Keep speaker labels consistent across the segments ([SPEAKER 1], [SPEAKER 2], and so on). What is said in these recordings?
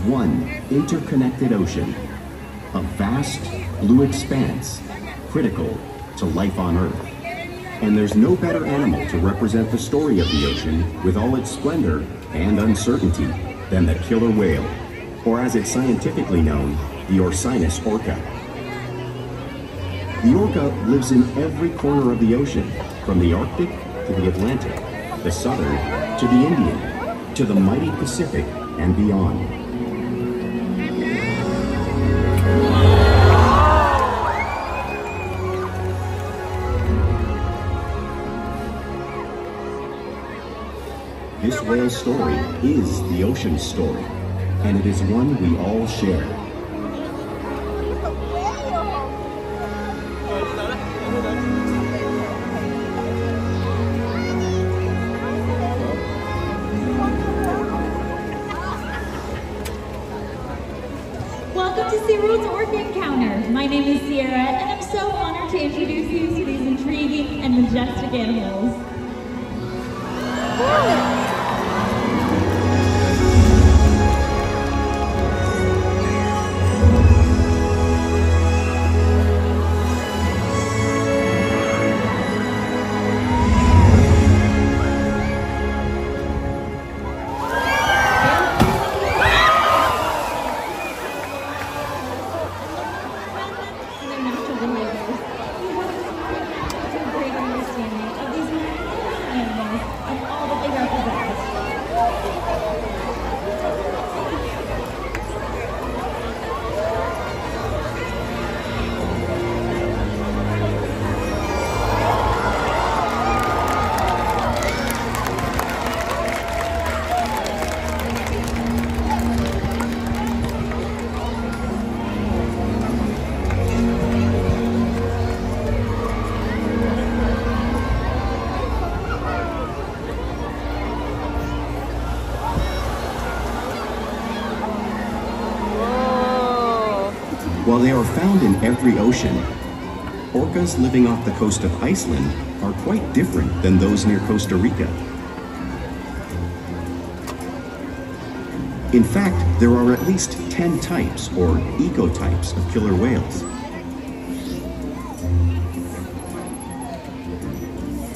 [SPEAKER 1] one interconnected ocean, a vast blue expanse critical to life on Earth. And there's no better animal to represent the story of the ocean with all its splendor and uncertainty than the killer whale, or as it's scientifically known, the orca. The orca lives in every corner of the ocean, from the Arctic to the Atlantic, the Southern to the Indian, to the mighty Pacific and beyond. This whale's story is the ocean's story, and it is one we all share.
[SPEAKER 2] Welcome to Seaworld's Orca Encounter. My name is Sierra, and I'm so honored to introduce you to these intriguing and majestic animals.
[SPEAKER 1] While they are found in every ocean, orcas living off the coast of Iceland are quite different than those near Costa Rica. In fact, there are at least 10 types, or ecotypes, of killer whales.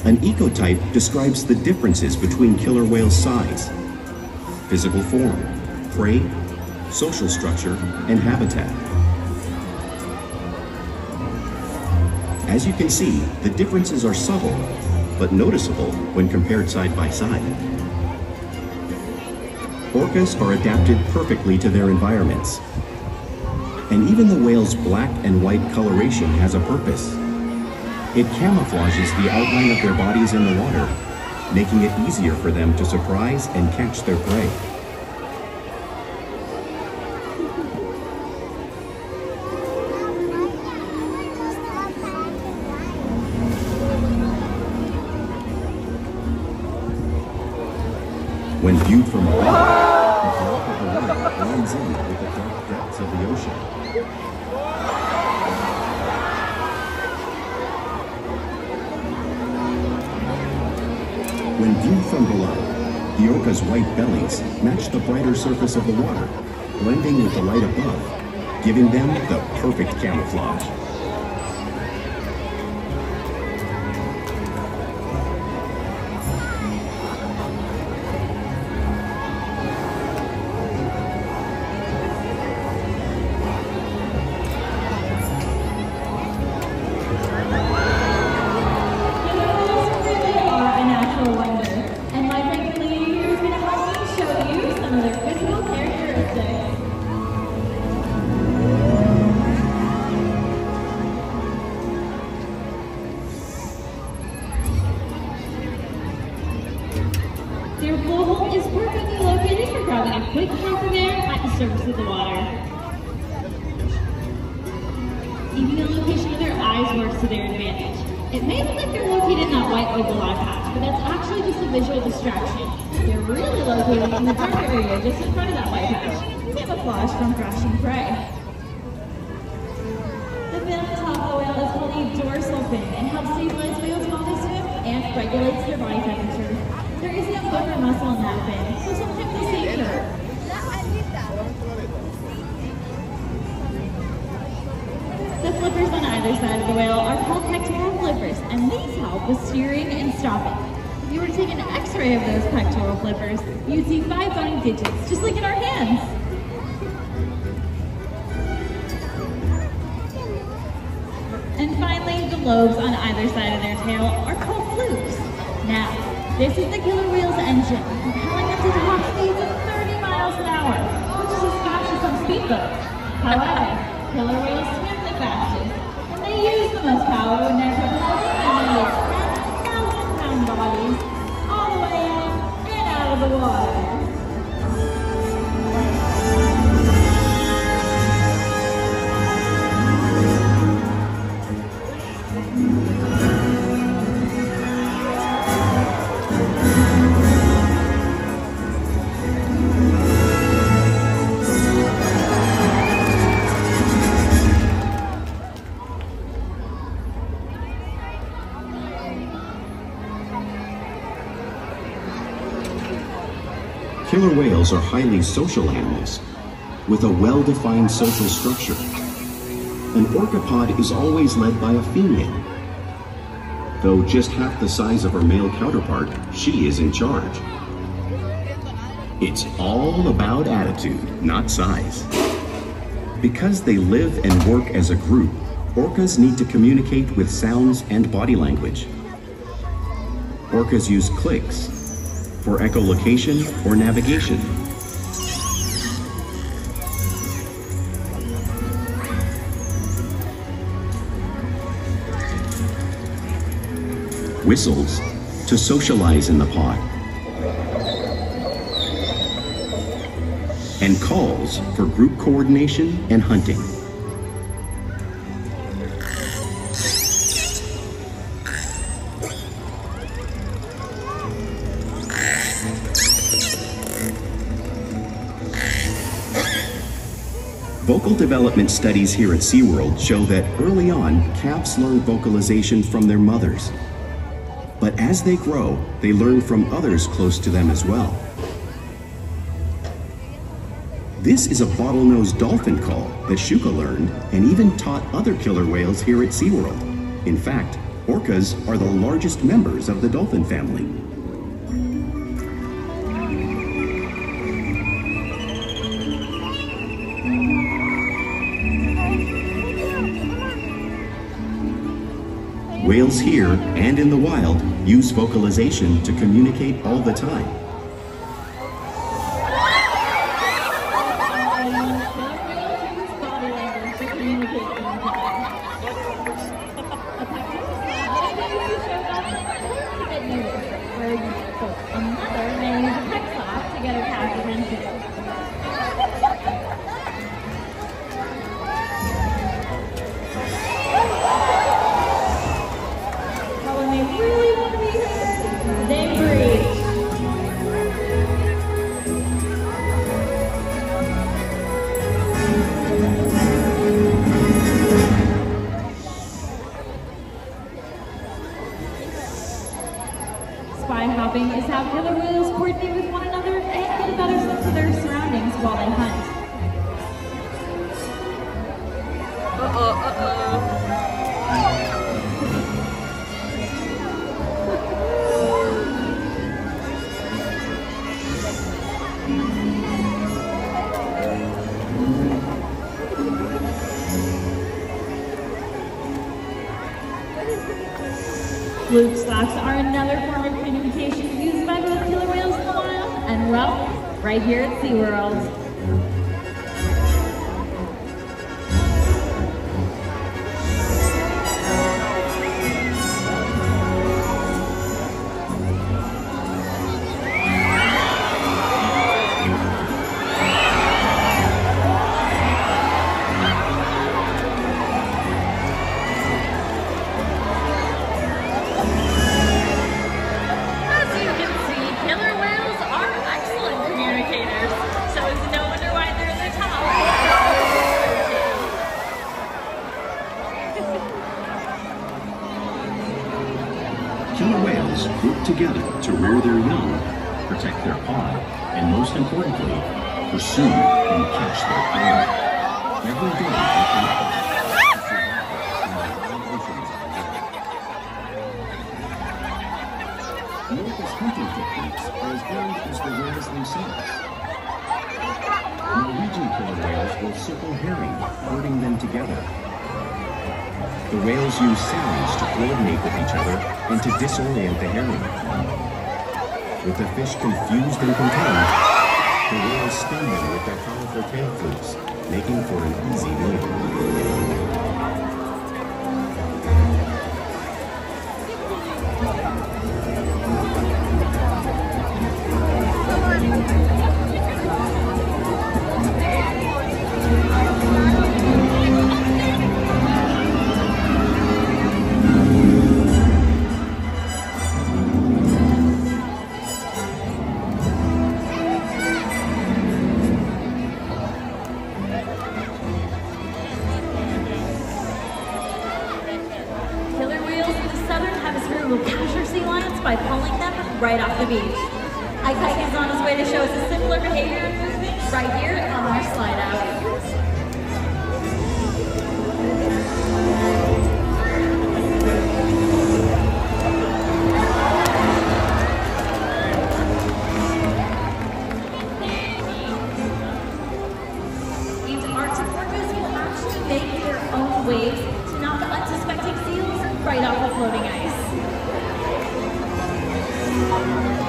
[SPEAKER 1] An ecotype describes the differences between killer whales' size, physical form, prey, social structure, and habitat. As you can see, the differences are subtle, but noticeable when compared side by side. Orcas are adapted perfectly to their environments. And even the whale's black and white coloration has a purpose. It camouflages the outline of their bodies in the water, making it easier for them to surprise and catch their prey. When viewed from above, the black of the whale blends in with the dark depths of the ocean. When viewed from below, the orca's white bellies match the brighter surface of the water, blending with the light above, giving them the perfect camouflage.
[SPEAKER 2] Their blowhole is perfectly located for grabbing a quick puff of air at the surface of the water. Even the location of their eyes works to their advantage. It may look like they're located in that white oval eye patch, but that's actually just a visual distraction. They're really located in the darker area just in front of that white patch, camouflage from crashing prey. The fin on top of the whale is called a dorsal fin and helps stabilize whales while they swim and regulates their body temperature. There is no bone or muscle in that fin, so sometimes they stay pure. The flippers on either side of the whale are called pectoral flippers, and these help with steering and stopping. If you were to take an x-ray of those pectoral flippers, you'd see 5 bony digits, just like in our hands. And finally, the lobes on either side of their tail are called flukes. Now, this is the killer whale's engine, propelling them to top speeds of 30 miles an hour, which is as fast as some speedboats. However, killer whales swim the fastest, and they use the most power when they're propelling their 10,000-pound bodies all the way in and out of the water.
[SPEAKER 1] Killer whales are highly social animals with a well-defined social structure. An orca pod is always led by a female. Though just half the size of her male counterpart, she is in charge. It's all about attitude, not size. Because they live and work as a group, orcas need to communicate with sounds and body language. Orcas use clicks for echolocation or navigation. Whistles to socialize in the pod. And calls for group coordination and hunting. Vocal development studies here at Seaworld show that early on, calves learn vocalization from their mothers. But as they grow, they learn from others close to them as well. This is a bottlenose dolphin call that Shuka learned and even taught other killer whales here at Seaworld. In fact, orcas are the largest members of the dolphin family. Whales here and in the wild use vocalization to communicate all the time.
[SPEAKER 2] Spy hopping is how killer whales coordinate with one another and get a better sense of their surroundings while they hunt. Fluke slaps are another form of communication used by both killer whales in the wild and, well, right here at Seaworld.
[SPEAKER 1] Killer whales group together to rear their young, protect their pod, and most importantly, pursue and catch their prey. Every day, they compete to survive in the wide oceans of the world. Orca's hunting techniques are as varied as the whales themselves. Norwegian killer whales will circle herring, herding them together. The whales use sounds to coordinate with each other and to disorient the herring. With the fish confused and contained, the whales sting them with their powerful tail flukes, making for an easy meal.
[SPEAKER 3] By pulling them right off the beach. Ike is on his way to show us a similar behavior and movement right here on our slide out. These Arctic orcas will actually make their own waves to knock unsuspecting seals right off the floating ice.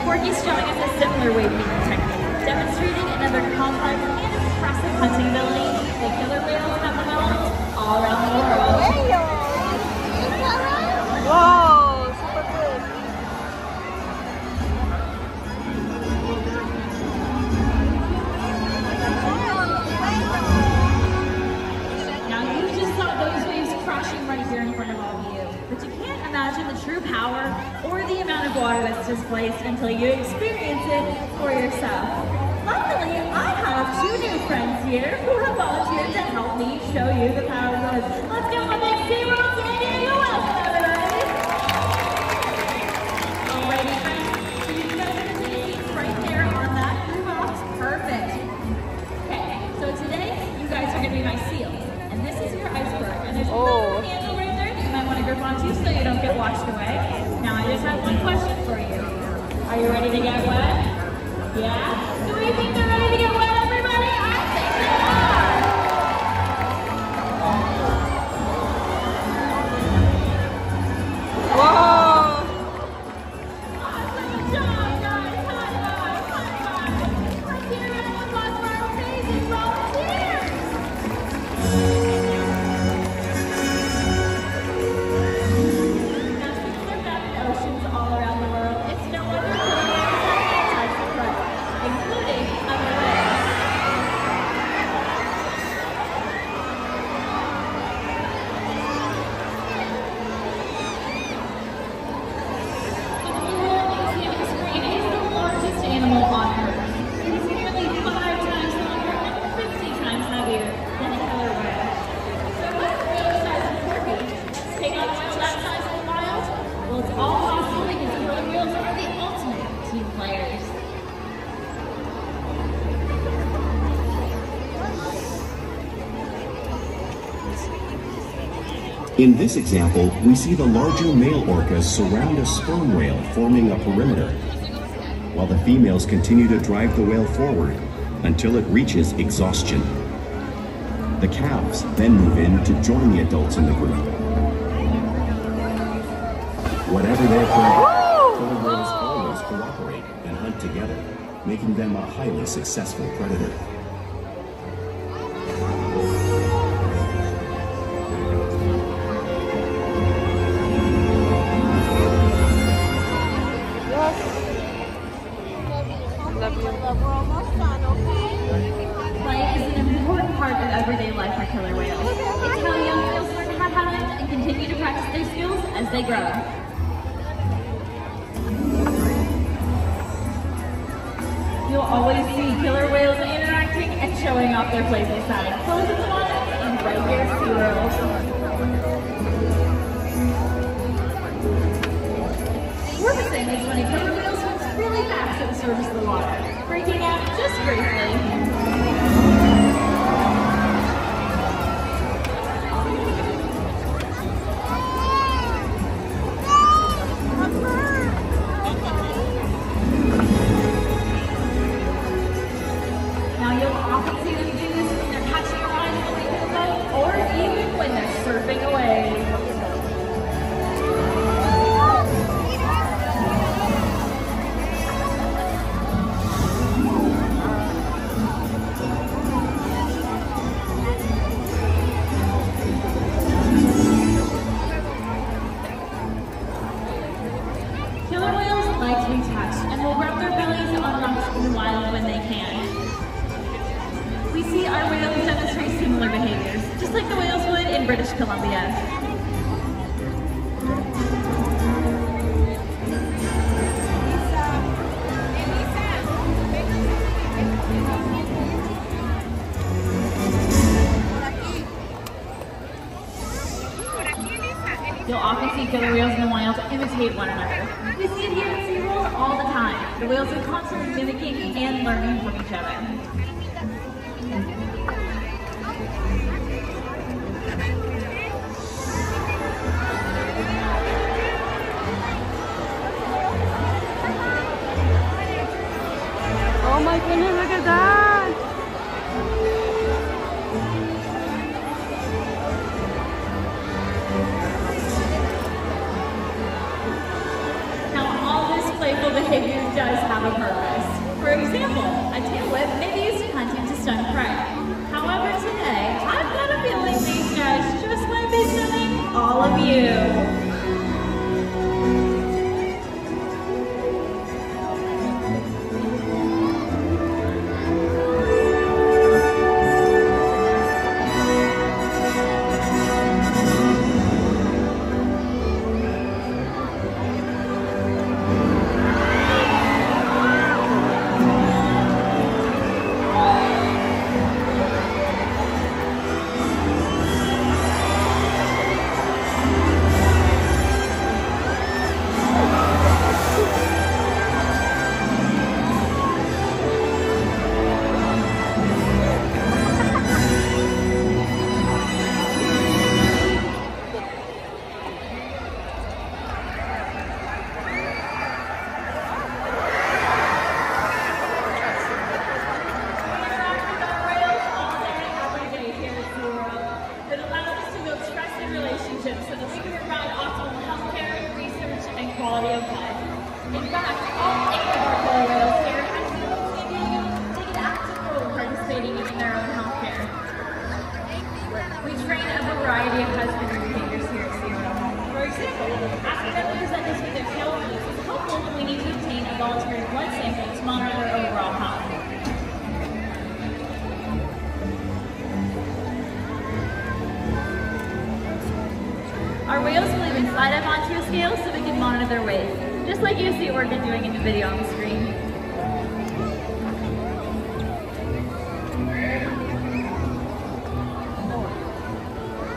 [SPEAKER 3] Corky's showing us a similar wave feeding technique, demonstrating another complex and impressive hunting ability that killer whales have developed all around the world.
[SPEAKER 4] Wow, super good.
[SPEAKER 3] Now you just saw those waves crashing right here in front of all of you, but you can't imagine the true power or the amount of water that's displaced until you experience it for yourself. Luckily, I have two new friends here who have volunteered to help me show you the power of this. Let's give them a big Seaworld and welcome, everybody! Alrighty, friends, so you guys are going to take seats right there on that crew box. Perfect. Okay, so today, you guys are going to be my seals, and this is your iceberg, and there's a little handle right there that you might want to grip onto so you don't get washed away. Now, I just have one question for you. Are you ready to get wet? Yeah? Do we think they're ready to get wet, everybody? I think they are!
[SPEAKER 4] Whoa!
[SPEAKER 3] Awesome job, guys! High five! High five! Let's hear it one more for our amazing volunteers! Oceans all around the world. It's no wonder that types of threats, including other whales. The blue whale exhibit screen is the largest animal on Earth. It is nearly 5 times longer and 50 times heavier than a killer whale. So what's the real size of Orca? Take on whale that size in the wild? Well, it's all possible because killer whales are the ultimate team players.
[SPEAKER 1] In this example, we see the larger male orcas surround a sperm whale, forming a perimeter, while the females continue to drive the whale forward until it reaches exhaustion. The calves then move in to join the adults in the group. Whatever their prey, killer whales always cooperate and hunt together, making them a highly successful predator.
[SPEAKER 4] We're almost done, okay?
[SPEAKER 3] Play is an important part of everyday life for killer whales. It's how young whales learn how to hunt and continue to practice their skills as they grow. You'll always see killer whales interacting and showing off their playful side. Close in the water and right here at Seaworld. Porpoising is when a killer whale swims really fast to the surface of the water, breaking out just briefly. Columbia. You'll often see killer whales in the wild imitate one another. We see it here at Seaworld all the time. The whales are constantly mimicking and learning from each other.
[SPEAKER 4] Oh my goodness, look at that!
[SPEAKER 3] Playful behavior does have a purpose. For example, a tail whip may be used in hunting to stun prey. However, today, I've got a feeling these guys just might be stunning all of you. Quality of life. In fact, all 8 of our killer whales here have taken an active role participating in their own healthcare. We train a variety of husbandry behaviors here at Seaworld. For example, asking them to present us with their tail release is helpful when we need to obtain a voluntary blood sample to monitor their overall health. Our whales will even slide up onto a scale so we can monitor their weight, just like you see Orca doing in the video on the screen.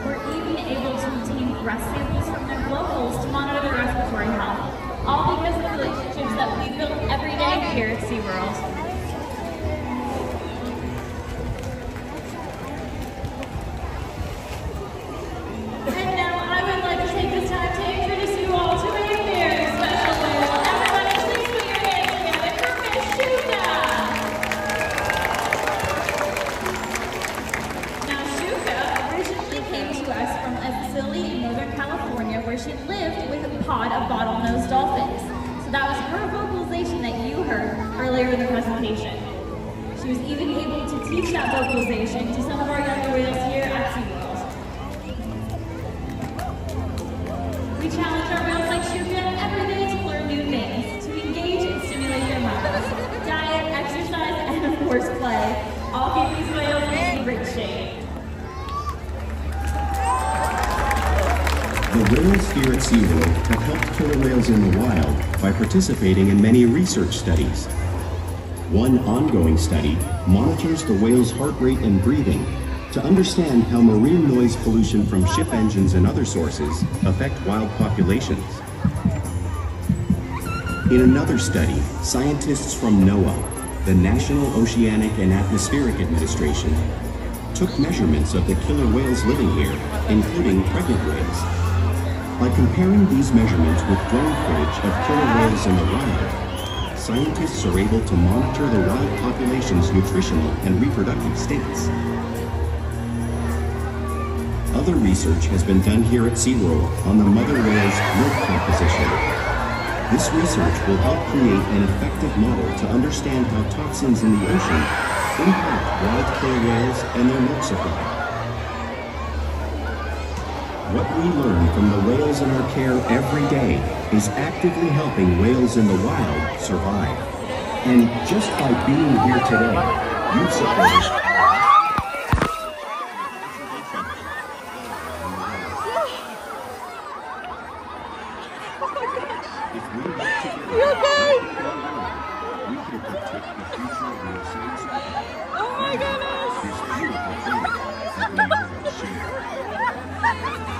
[SPEAKER 3] We're even able to obtain breast samples from their blowholes to monitor their respiratory health, all because of the relationships that we build every day here at Seaworld. She lived with a pod of bottlenose dolphins. So that was her vocalization that you heard earlier in the presentation. She was even able to teach that vocalization to some of our younger whales here at Seaworld. We challenge our whales like Shuka every day to learn new things, to engage and stimulate their minds. Diet, exercise, and of course play, all keep these whales in great shape.
[SPEAKER 1] The whales here at Seaworld have helped killer whales in the wild by participating in many research studies. One ongoing study monitors the whale's heart rate and breathing to understand how marine noise pollution from ship engines and other sources affect wild populations. In another study, scientists from NOAA, the National Oceanic and Atmospheric Administration, took measurements of the killer whales living here, including pregnant whales. By comparing these measurements with drone footage of killer whales in the wild, scientists are able to monitor the wild population's nutritional and reproductive states. Other research has been done here at Seaworld on the mother whale's milk composition. This research will help create an effective model to understand how toxins in the ocean impact wild killer whales and their milk supply. What we learn from the whales in our care every day is actively helping whales in the wild survive. And just by being here today, you've supported
[SPEAKER 4] You okay?
[SPEAKER 1] We can predict the future of your science.
[SPEAKER 4] Oh my goodness!
[SPEAKER 1] This beautiful thing that we will share.